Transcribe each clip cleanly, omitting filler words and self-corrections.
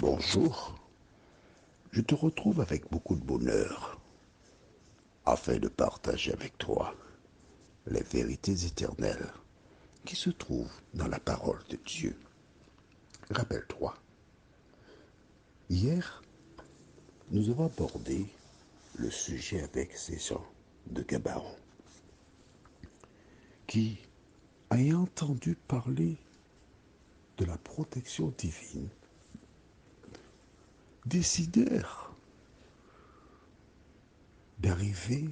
Bonjour, je te retrouve avec beaucoup de bonheur afin de partager avec toi les vérités éternelles qui se trouvent dans la parole de Dieu. Rappelle-toi, hier, nous avons abordé le sujet avec ces gens de Gabaon qui, ayant entendu parler de la protection divine, décidèrent d'arriver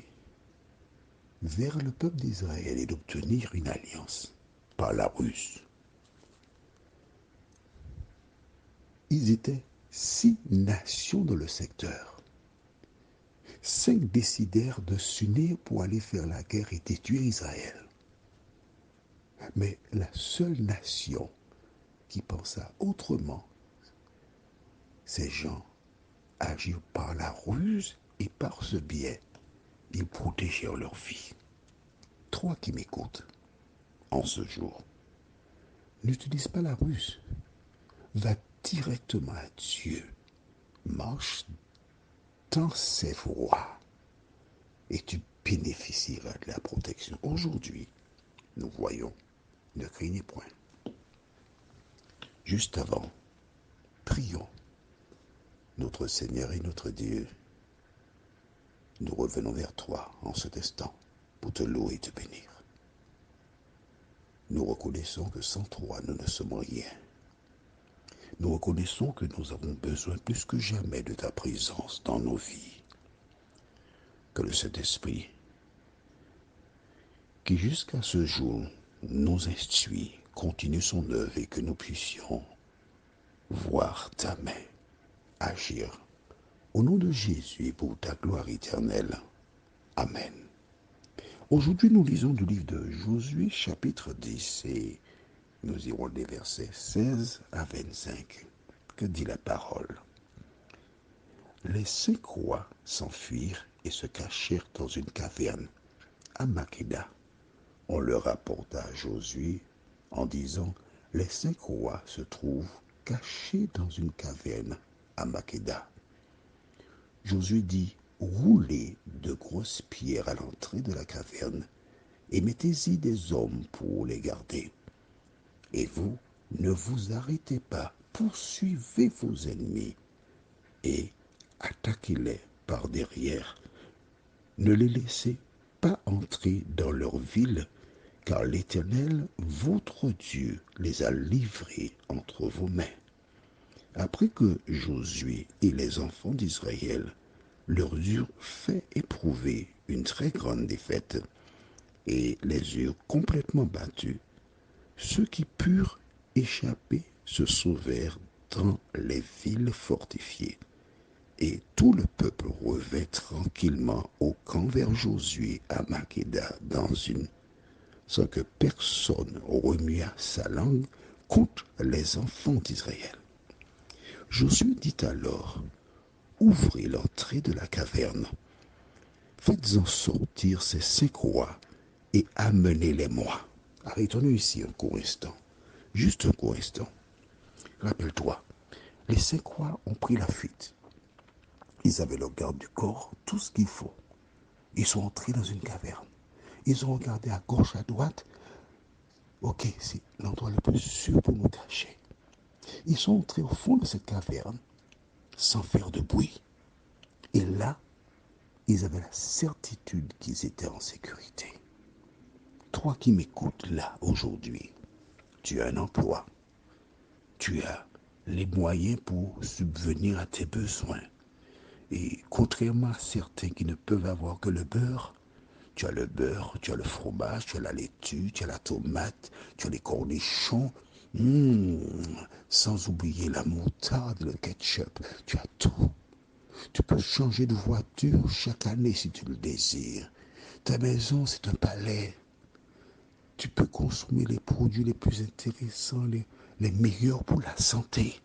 vers le peuple d'Israël et d'obtenir une alliance par la ruse. Ils étaient 6 nations dans le secteur. 5 décidèrent de s'unir pour aller faire la guerre et détruire Israël. Mais la seule nation qui pensa autrement, ces gens agirent par la ruse et par ce biais, ils protégèrent leur vie. Toi qui m'écoutes, en ce jour, n'utilise pas la ruse. Va directement à Dieu. Marche dans ses voies et tu bénéficieras de la protection. Aujourd'hui, nous voyons, ne craignez point. Juste avant, prions. Notre Seigneur et notre Dieu, nous revenons vers toi en cet instant pour te louer et te bénir. Nous reconnaissons que sans toi, nous ne sommes rien. Nous reconnaissons que nous avons besoin plus que jamais de ta présence dans nos vies. Que le Saint-Esprit, qui jusqu'à ce jour nous instruit, continue son œuvre et que nous puissions voir ta main agir. Au nom de Jésus et pour ta gloire éternelle. Amen. Aujourd'hui, nous lisons du livre de Josué, chapitre 10, et nous irons des versets 16 à 25. Que dit la parole? Les 5 rois s'enfuirent et se cachèrent dans une caverne à Makeda. On leur rapporta à Josué en disant, les 5 rois se trouvent cachés dans une caverne à Makeda. Josué dit, roulez de grosses pierres à l'entrée de la caverne et mettez-y des hommes pour les garder. Et vous, ne vous arrêtez pas, poursuivez vos ennemis et attaquez-les par derrière. Ne les laissez pas entrer dans leur ville, car l'Éternel, votre Dieu, les a livrés entre vos mains. Après que Josué et les enfants d'Israël leur eurent fait éprouver une très grande défaite et les eurent complètement battus, ceux qui purent échapper se sauvèrent dans les villes fortifiées. Et tout le peuple revint tranquillement au camp vers Josué à Makeda sans que personne remua sa langue contre les enfants d'Israël. Josué dit alors, ouvrez l'entrée de la caverne, faites-en sortir ces 5 rois et amenez-les-moi. Arrêtons-nous ici un court instant, juste un court instant. Rappelle-toi, les 5 rois ont pris la fuite. Ils avaient leur garde du corps, tout ce qu'il faut. Ils sont entrés dans une caverne. Ils ont regardé à gauche, à droite. Ok, c'est l'endroit le plus sûr pour nous cacher. Ils sont entrés au fond de cette caverne sans faire de bruit. Et là, ils avaient la certitude qu'ils étaient en sécurité. Toi qui m'écoutes là aujourd'hui, tu as un emploi. Tu as les moyens pour subvenir à tes besoins. Et contrairement à certains qui ne peuvent avoir que le beurre, tu as le beurre, tu as le fromage, tu as la laitue, tu as la tomate, tu as les cornichons, sans oublier la moutarde, le ketchup, tu as tout. Tu peux changer de voiture chaque année si tu le désires. Ta maison, c'est un palais. Tu peux consommer les produits les plus intéressants, les meilleurs pour la santé.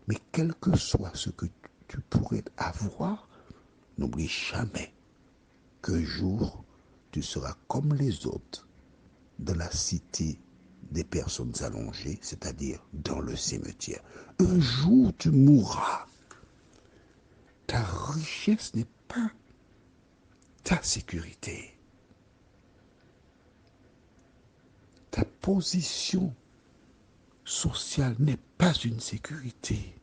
Mais quel que soit ce que tu pourrais avoir, n'oublie jamais qu'un jour, tu seras comme les autres dans la cité des personnes allongées, c'est-à-dire dans le cimetière. Un jour, tu mourras. Ta richesse n'est pas ta sécurité. Ta position sociale n'est pas une sécurité.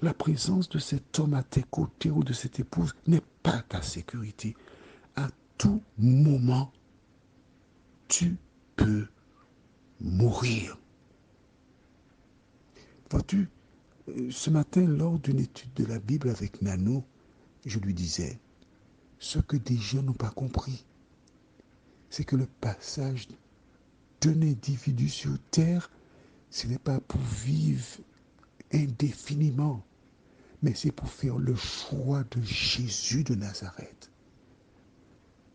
La présence de cet homme à tes côtés ou de cette épouse n'est pas ta sécurité. À tout moment, tu peux mourir. Vois-tu, ce matin, lors d'une étude de la Bible avec Nano, je lui disais, ce que des gens n'ont pas compris, c'est que le passage d'un individu sur terre, ce n'est pas pour vivre indéfiniment, mais c'est pour faire le choix de Jésus de Nazareth.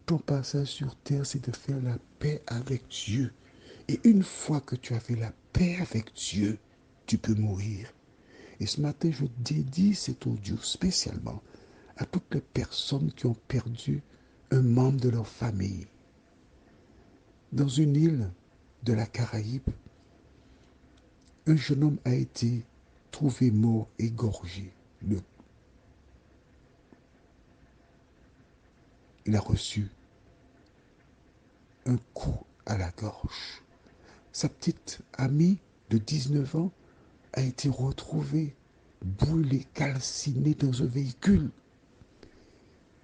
Ton passage sur terre, c'est de faire la paix avec Dieu. Et une fois que tu as fait la paix avec Dieu, tu peux mourir. Et ce matin, je dédie cet audio spécialement à toutes les personnes qui ont perdu un membre de leur famille. Dans une île de la Caraïbe, un jeune homme a été trouvé mort, égorgé. Il a reçu un coup à la gorge. Sa petite amie de 19 ans a été retrouvée brûlée, calcinée dans un véhicule.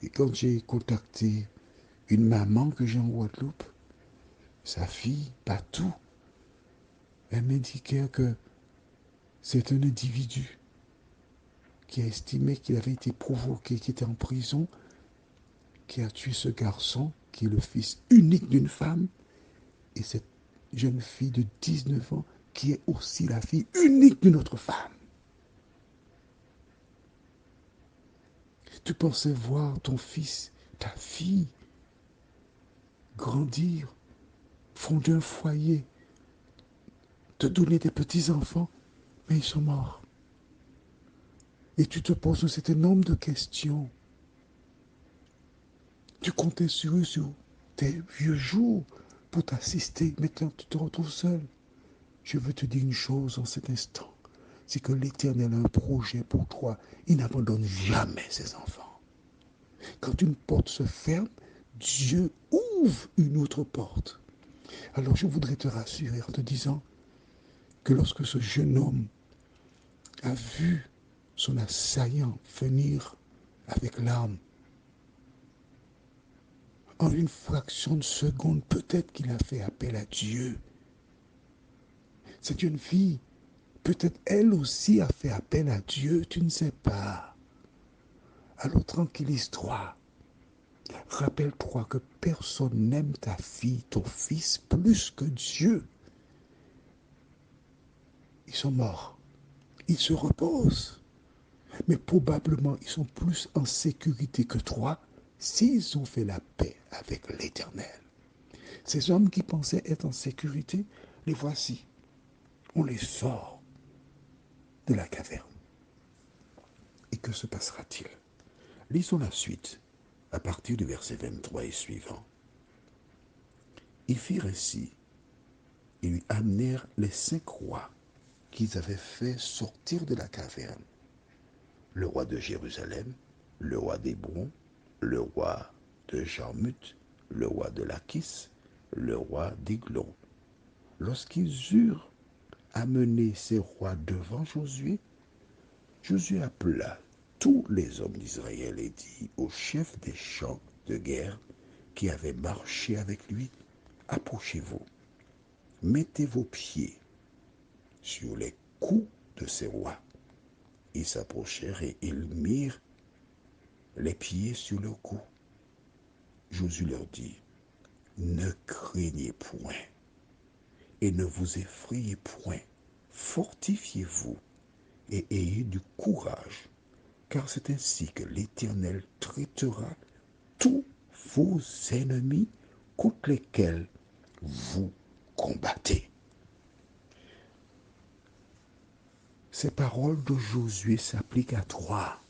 Et quand j'ai contacté une maman que j'ai en Guadeloupe, sa fille, pas tout, elle m'indiquait que c'est un individu qui a estimé qu'il avait été provoqué, qui était en prison, qui a tué ce garçon, qui est le fils unique d'une femme, et cette jeune fille de 19 ans, qui est aussi la fille unique d'une autre femme. Tu pensais voir ton fils, ta fille, grandir, fonder un foyer, te donner des petits-enfants, mais ils sont morts. Et tu te poses un certain nombre de questions. Tu comptais sur eux, sur tes vieux jours, pour t'assister. Maintenant, tu te retrouves seul. Je veux te dire une chose en cet instant. C'est que l'Éternel a un projet pour toi. Il n'abandonne jamais ses enfants. Quand une porte se ferme, Dieu ouvre une autre porte. Alors je voudrais te rassurer en te disant que lorsque ce jeune homme a vu son assaillant venir avec l'arme, en une fraction de seconde, peut-être qu'il a fait appel à Dieu. Cette jeune fille, peut-être elle aussi a fait appel à Dieu, tu ne sais pas. Alors tranquillise-toi. Rappelle-toi que personne n'aime ta fille, ton fils, plus que Dieu. Ils sont morts. Ils se reposent. Mais probablement, ils sont plus en sécurité que toi s'ils ont fait la paix avec l'Éternel. Ces hommes qui pensaient être en sécurité, les voici. On les sort de la caverne. Et que se passera-t-il? Lisons la suite, à partir du verset 23 et suivant. Ils firent ainsi. Ils lui amenèrent les 5 rois qu'ils avaient fait sortir de la caverne. Le roi de Jérusalem, le roi d'Hébron, le roi de Jarmuth, le roi de Lachis, le roi d'Églon. Lorsqu'ils eurent amené ces rois devant Josué, Josué appela tous les hommes d'Israël et dit aux chefs des champs de guerre qui avaient marché avec lui, approchez-vous, mettez vos pieds sur les coups de ces rois. Ils s'approchèrent et ils mirent les pieds sur leurs coups. Josué leur dit, ne craignez point et ne vous effrayez point, fortifiez-vous et ayez du courage, car c'est ainsi que l'Éternel traitera tous vos ennemis contre lesquels vous combattez. Ces paroles de Josué s'appliquent à toi.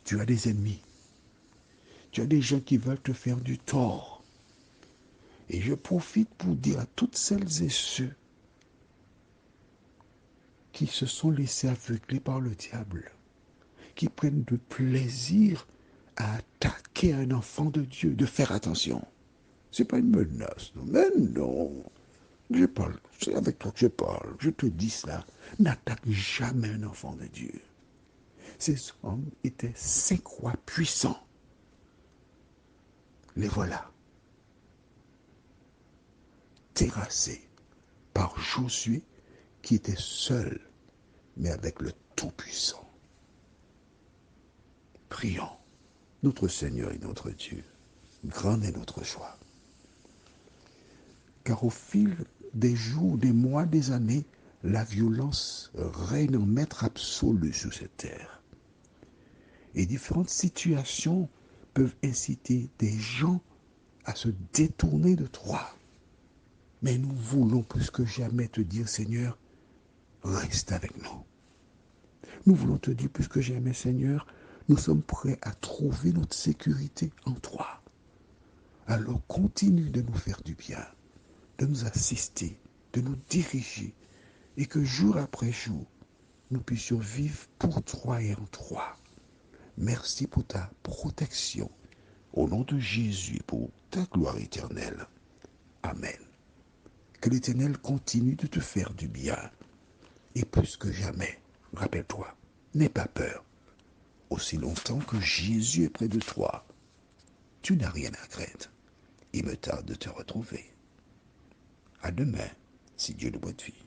Tu as des ennemis. Tu as des gens qui veulent te faire du tort. Et je profite pour dire à toutes celles et ceux qui se sont laissés aveugler par le diable, qui prennent de plaisir à attaquer un enfant de Dieu, de faire attention. C'est pas une menace, non. Mais non. Je parle, c'est avec toi que je parle. Je te dis cela. N'attaque jamais un enfant de Dieu. Ces hommes étaient 5 rois puissants. Les voilà, terrassés par Josué, qui était seul, mais avec le Tout-Puissant. Prions. Notre Seigneur et notre Dieu, grand est notre joie. Car au fil des jours, des mois, des années, la violence règne en maître absolu sur cette terre. Et différentes situations peuvent inciter des gens à se détourner de toi. Mais nous voulons plus que jamais te dire, Seigneur, reste avec nous. Nous voulons te dire plus que jamais, Seigneur, nous sommes prêts à trouver notre sécurité en toi. Alors continue de nous faire du bien, de nous assister, de nous diriger, et que jour après jour, nous puissions vivre pour toi et en toi. Merci pour ta protection. Au nom de Jésus, pour ta gloire éternelle. Amen. Que l'Éternel continue de te faire du bien. Et plus que jamais, rappelle-toi, n'aie pas peur. Aussi longtemps que Jésus est près de toi, tu n'as rien à craindre. Il me tarde de te retrouver. À demain, si Dieu le veut de vie.